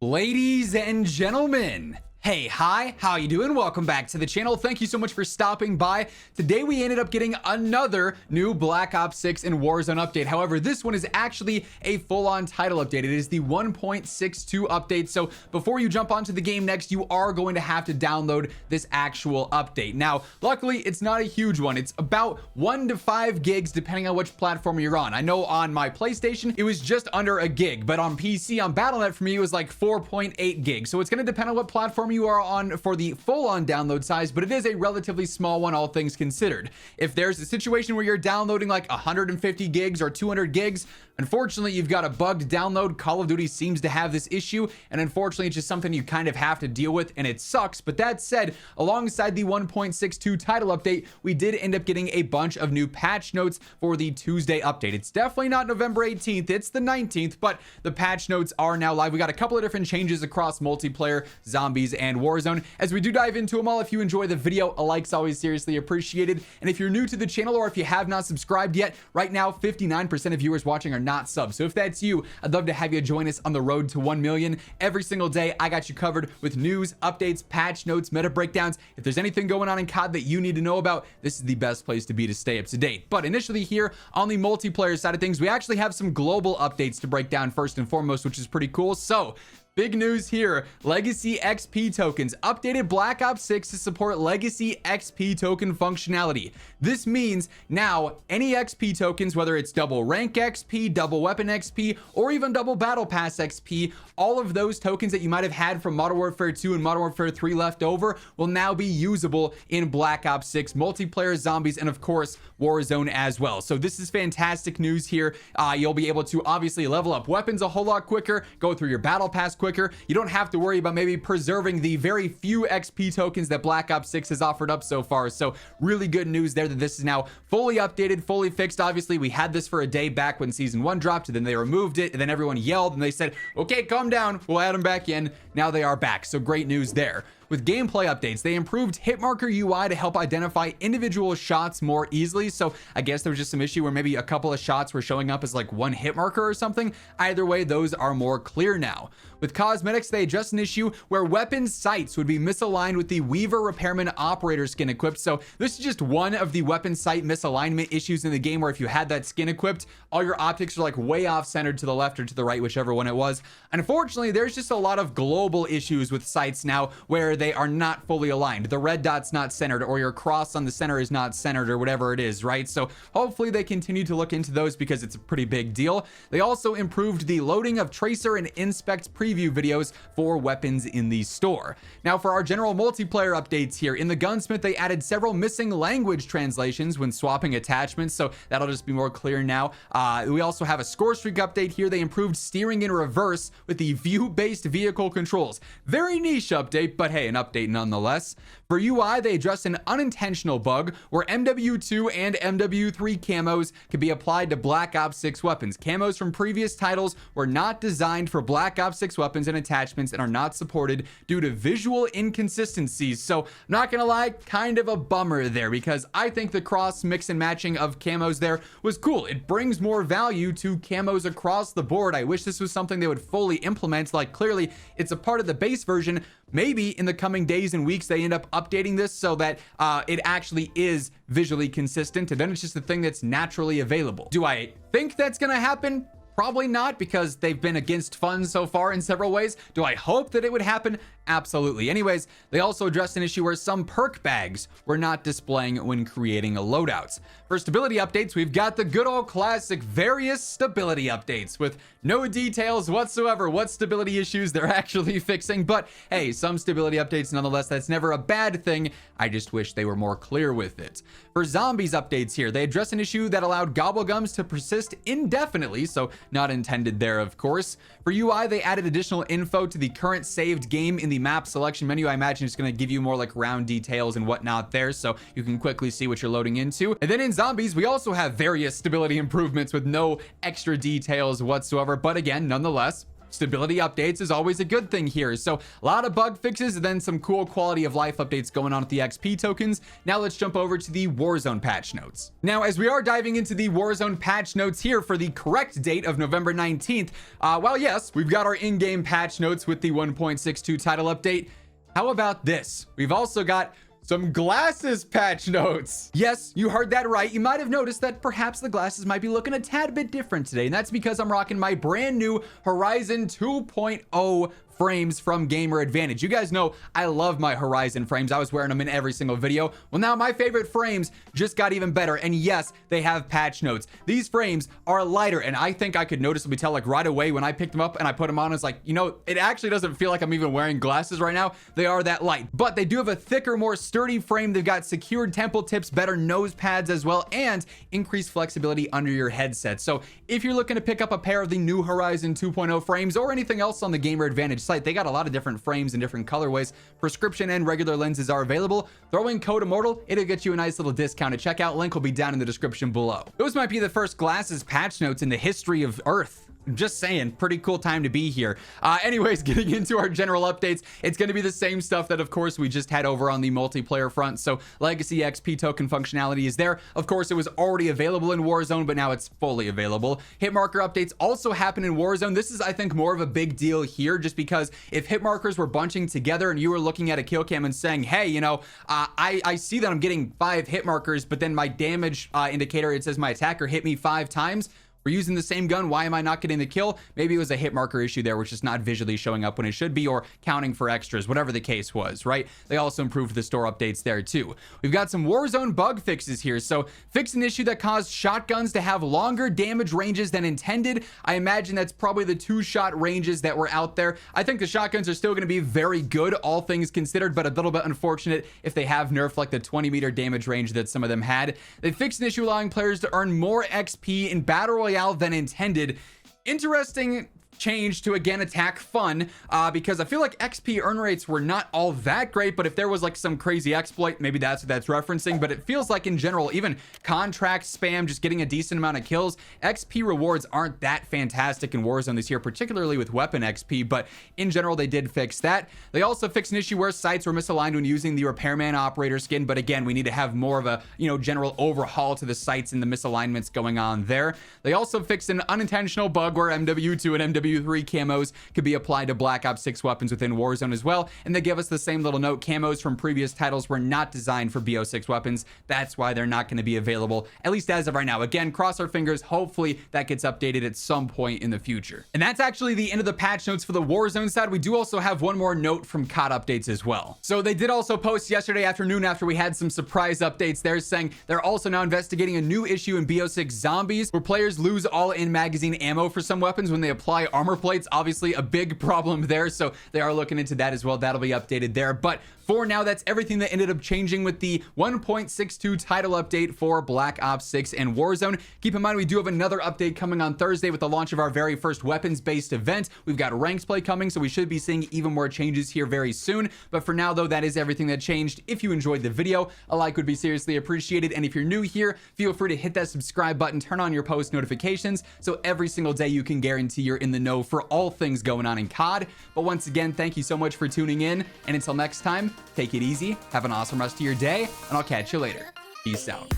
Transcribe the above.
Ladies and gentlemen, hey, hi, how you doing? Welcome back to the channel. Thank you so much for stopping by. Today we ended up getting another new Black Ops 6 and Warzone update. However, this one is actually a full-on title update. It is the 1.62 update. So before you jump onto the game next, you are going to have to download this actual update. Now, luckily, it's not a huge one. It's about 1 to 5 gigs depending on which platform you're on. I know on my PlayStation, it was just under a gig, but on PC, on Battle.net for me, it was like 4.8 gigs. So it's going to depend on what platform you are on for the full-on download size, but it is a relatively small one, all things considered. If there's a situation where you're downloading like 150 gigs or 200 gigs, unfortunately, you've got a bugged download. Call of Duty seems to have this issue, and unfortunately, it's just something you kind of have to deal with, and it sucks. But that said, alongside the 1.62 title update, we did end up getting a bunch of new patch notes for the Tuesday update. It's definitely not November 18th, it's the 19th, but the patch notes are now live. We got a couple of different changes across multiplayer, zombies, and Warzone. As we do dive into them all, if you enjoy the video, a like's always seriously appreciated. And if you're new to the channel or if you have not subscribed yet, right now 59% of viewers watching are not subs. So if that's you, I'd love to have you join us on the road to 1 million. Every single day, I got you covered with news, updates, patch notes, meta breakdowns. If there's anything going on in COD that you need to know about, this is the best place to be to stay up to date. But initially here on the multiplayer side of things, we actually have some global updates to break down first and foremost, which is pretty cool. So big news here, Legacy XP tokens. Updated Black Ops 6 to support Legacy XP token functionality. This means now any XP tokens, whether it's double rank XP, double weapon XP, or even double battle pass XP, all of those tokens that you might have had from Modern Warfare 2 and Modern Warfare 3 left over will now be usable in Black Ops 6 multiplayer, zombies, and of course Warzone as well. So this is fantastic news here. You'll be able to obviously level up weapons a whole lot quicker, go through your battle pass quicker. You don't have to worry about maybe preserving the very few XP tokens that Black Ops 6 has offered up so far. So really good news there that this is now fully updated, fully fixed. Obviously, we had this for a day back when season 1 dropped, and then they removed it, and then everyone yelled and they said, okay, calm down, we'll add them back in. Now they are back. So great news there. With gameplay updates, they improved hitmarker UI to help identify individual shots more easily. So I guess there was just some issue where maybe a couple of shots were showing up as like one hit marker or something. Either way, those are more clear now. With cosmetics, they addressed an issue where weapon sights would be misaligned with the Weaver Repairman Operator skin equipped. So this is just one of the weapon sight misalignment issues in the game where if you had that skin equipped, all your optics are like way off centered to the left or to the right, whichever one it was. Unfortunately, there's just a lot of global issues with sights now where they are not fully aligned. The red dot's not centered, or your cross on the center is not centered, or whatever it is, right? So hopefully they continue to look into those because it's a pretty big deal. They also improved the loading of tracer and inspect preview videos for weapons in the store. Now for our general multiplayer updates here, in the gunsmith, they added several missing language translations when swapping attachments, so that'll just be more clear now. We also have a score streak update here. They improved steering in reverse with the view-based vehicle controls. Very niche update, but hey, an update nonetheless. For UI, they addressed an unintentional bug where MW2 and MW3 camos can be applied to Black Ops 6 weapons. Camos from previous titles were not designed for Black Ops 6 weapons and attachments and are not supported due to visual inconsistencies. So, not gonna lie, kind of a bummer there because I think the cross mix and matching of camos there was cool. It brings more value to camos across the board. I wish this was something they would fully implement. Like, clearly, it's a part of the base version. Maybe in the coming days and weeks, they end up updating this so that it actually is visually consistent, and then it's just a thing that's naturally available. Do I think that's gonna happen? Probably not, because they've been against fun so far in several ways. Do I hope that it would happen? Absolutely. Anyways, they also addressed an issue where some perk bags were not displaying when creating loadouts. For stability updates, we've got the good old classic various stability updates with no details whatsoever what stability issues they're actually fixing. But hey, some stability updates nonetheless. That's never a bad thing. I just wish they were more clear with it. For zombies updates here, they addressed an issue that allowed gobblegums to persist indefinitely, so not intended there, of course. For UI, they added additional info to the current saved game in the map selection menu. I imagine it's going to give you more like round details and whatnot there, so you can quickly see what you're loading into. And then in zombies, we also have various stability improvements with no extra details whatsoever, but again, nonetheless, stability updates is always a good thing here. So a lot of bug fixes and then some cool quality of life updates going on with the XP tokens. Now let's jump over to the Warzone patch notes. Now, as we are diving into the Warzone patch notes here for the correct date of November 19th, well, yes, we've got our in-game patch notes with the 1.62 title update. How about this? We've also got some glasses patch notes. Yes, you heard that right. You might have noticed that perhaps the glasses might be looking a tad bit different today, and that's because I'm rocking my brand new Horizon 2.0 frames from Gamer Advantage. You guys know I love my Horizon frames. I was wearing them in every single video. Well, now my favorite frames just got even better, and yes, they have patch notes. These frames are lighter, and I think I could noticeably tell, like, right away when I picked them up and I put them on, it's like, you know, it actually doesn't feel like I'm even wearing glasses right now. They are that light, but they do have a thicker, more sturdy frame. They've got secured temple tips, better nose pads as well, and increased flexibility under your headset. So if you're looking to pick up a pair of the new Horizon 2.0 frames or anything else on the Gamer Advantage site, they got a lot of different frames and different colorways. Prescription and regular lenses are available. Throw in code WHosImmortal, it'll get you a nice little discount at checkout. Link will be down in the description below. Those might be the first glasses patch notes in the history of Earth. Just saying, pretty cool time to be here. Anyways, getting into our general updates, it's going to be the same stuff that, of course, we just had over on the multiplayer front. So legacy XP token functionality is there. Of course, it was already available in Warzone, but now it's fully available. Hit marker updates also happen in Warzone. This is, I think, more of a big deal here, just because if hit markers were bunching together and you were looking at a kill cam and saying, hey, you know, I see that I'm getting 5 hit markers, but then my damage indicator, it says my attacker hit me 5 times. We're using the same gun. Why am I not getting the kill? Maybe it was a hit marker issue there, which is not visually showing up when it should be, or counting for extras, whatever the case was, right? They also improved the store updates there too. We've got some Warzone bug fixes here. So fix an issue that caused shotguns to have longer damage ranges than intended. I imagine that's probably the 2-shot ranges that were out there. I think the shotguns are still going to be very good, all things considered, but a little bit unfortunate if they have nerfed like the 20-meter damage range that some of them had. They fixed an issue allowing players to earn more XP in Battle Royale than intended. Interesting change to again attack fun, because I feel like XP earn rates were not all that great, but if there was like some crazy exploit, maybe that's what that's referencing. But it feels like in general, even contract spam, just getting a decent amount of kills, XP rewards aren't that fantastic in Warzone this year, particularly with weapon XP, but in general they did fix that. They also fixed an issue where sights were misaligned when using the repairman operator skin, but again, we need to have more of a, you know, general overhaul to the sights and the misalignments going on there. They also fixed an unintentional bug where MW2 and MW3 camos could be applied to Black Ops 6 weapons within Warzone as well, and they give us the same little note: camos from previous titles were not designed for BO6 weapons. That's why they're not going to be available, at least as of right now. Again, cross our fingers, hopefully that gets updated at some point in the future. And that's actually the end of the patch notes for the Warzone side. We do also have one more note from COD updates as well. So they did also post yesterday afternoon, after we had some surprise updates there, saying they're also now investigating a new issue in BO6 Zombies where players lose all in magazine ammo for some weapons when they apply armor plates. Obviously a big problem there, so they are looking into that as well. That'll be updated there. But for now, that's everything that ended up changing with the 1.62 title update for Black Ops 6 and Warzone. Keep in mind, we do have another update coming on Thursday with the launch of our very first weapons-based event. We've got ranks play coming, so we should be seeing even more changes here very soon. But for now, though, that is everything that changed. If you enjoyed the video, a like would be seriously appreciated. And if you're new here, feel free to hit that subscribe button, turn on your post notifications, so every single day you can guarantee you're in the know for all things going on in COD. But once again, thank you so much for tuning in, and until next time, take it easy, have an awesome rest of your day, and I'll catch you later. Peace out.